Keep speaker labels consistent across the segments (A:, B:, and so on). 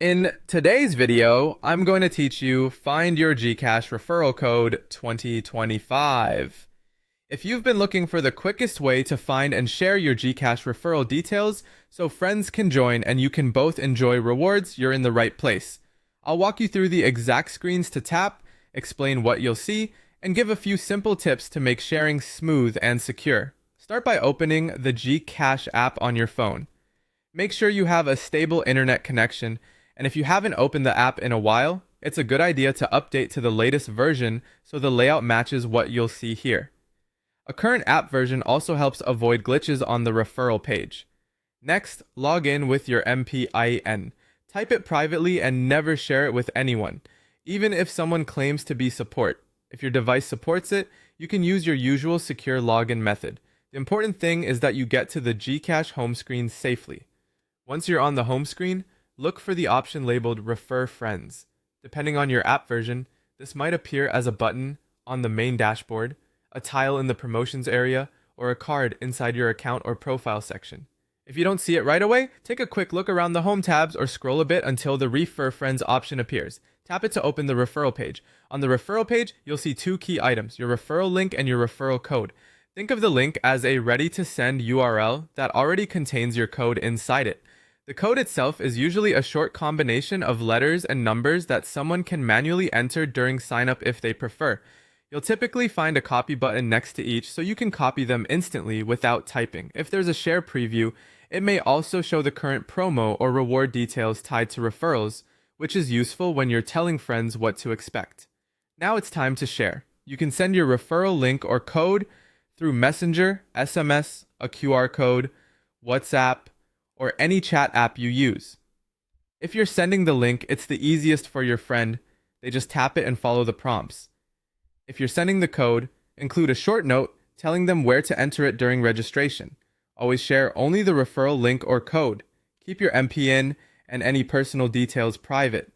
A: In today's video, I'm going to teach you find your Gcash referral code 2025. If you've been looking for the quickest way to find and share your Gcash referral details so friends can join and you can both enjoy rewards, you're in the right place. I'll walk you through the exact screens to tap, explain what you'll see, and give a few simple tips to make sharing smooth and secure. Start by opening the Gcash app on your phone. Make sure you have a stable internet connection, and if you haven't opened the app in a while, it's a good idea to update to the latest version so the layout matches what you'll see here. A current app version also helps avoid glitches on the referral page. Next, log in with your MPIN. Type it privately and never share it with anyone, even if someone claims to be support. If your device supports it, you can use your usual secure login method. The important thing is that you get to the Gcash home screen safely. Once you're on the home screen, look for the option labeled Refer Friends. Depending on your app version, this might appear as a button on the main dashboard, a tile in the promotions area, or a card inside your account or profile section. If you don't see it right away, take a quick look around the home tabs or scroll a bit until the Refer Friends option appears. Tap it to open the referral page. On the referral page, you'll see two key items, your referral link and your referral code. Think of the link as a ready-to-send URL that already contains your code inside it. The code itself is usually a short combination of letters and numbers that someone can manually enter during sign-up if they prefer. You'll typically find a copy button next to each so you can copy them instantly without typing. If there's a share preview, it may also show the current promo or reward details tied to referrals, which is useful when you're telling friends what to expect. Now it's time to share. You can send your referral link or code through Messenger, SMS, a QR code, WhatsApp, or any chat app you use. If you're sending the link, it's the easiest for your friend. They just tap it and follow the prompts. If you're sending the code, include a short note telling them where to enter it during registration. Always share only the referral link or code. Keep your MPN and any personal details private.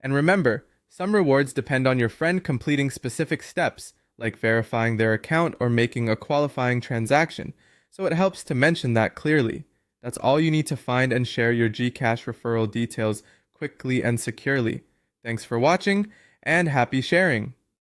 A: And remember, some rewards depend on your friend completing specific steps, like verifying their account or making a qualifying transaction, so it helps to mention that clearly. That's all you need to find and share your Gcash referral details quickly and securely. Thanks for watching, and happy sharing!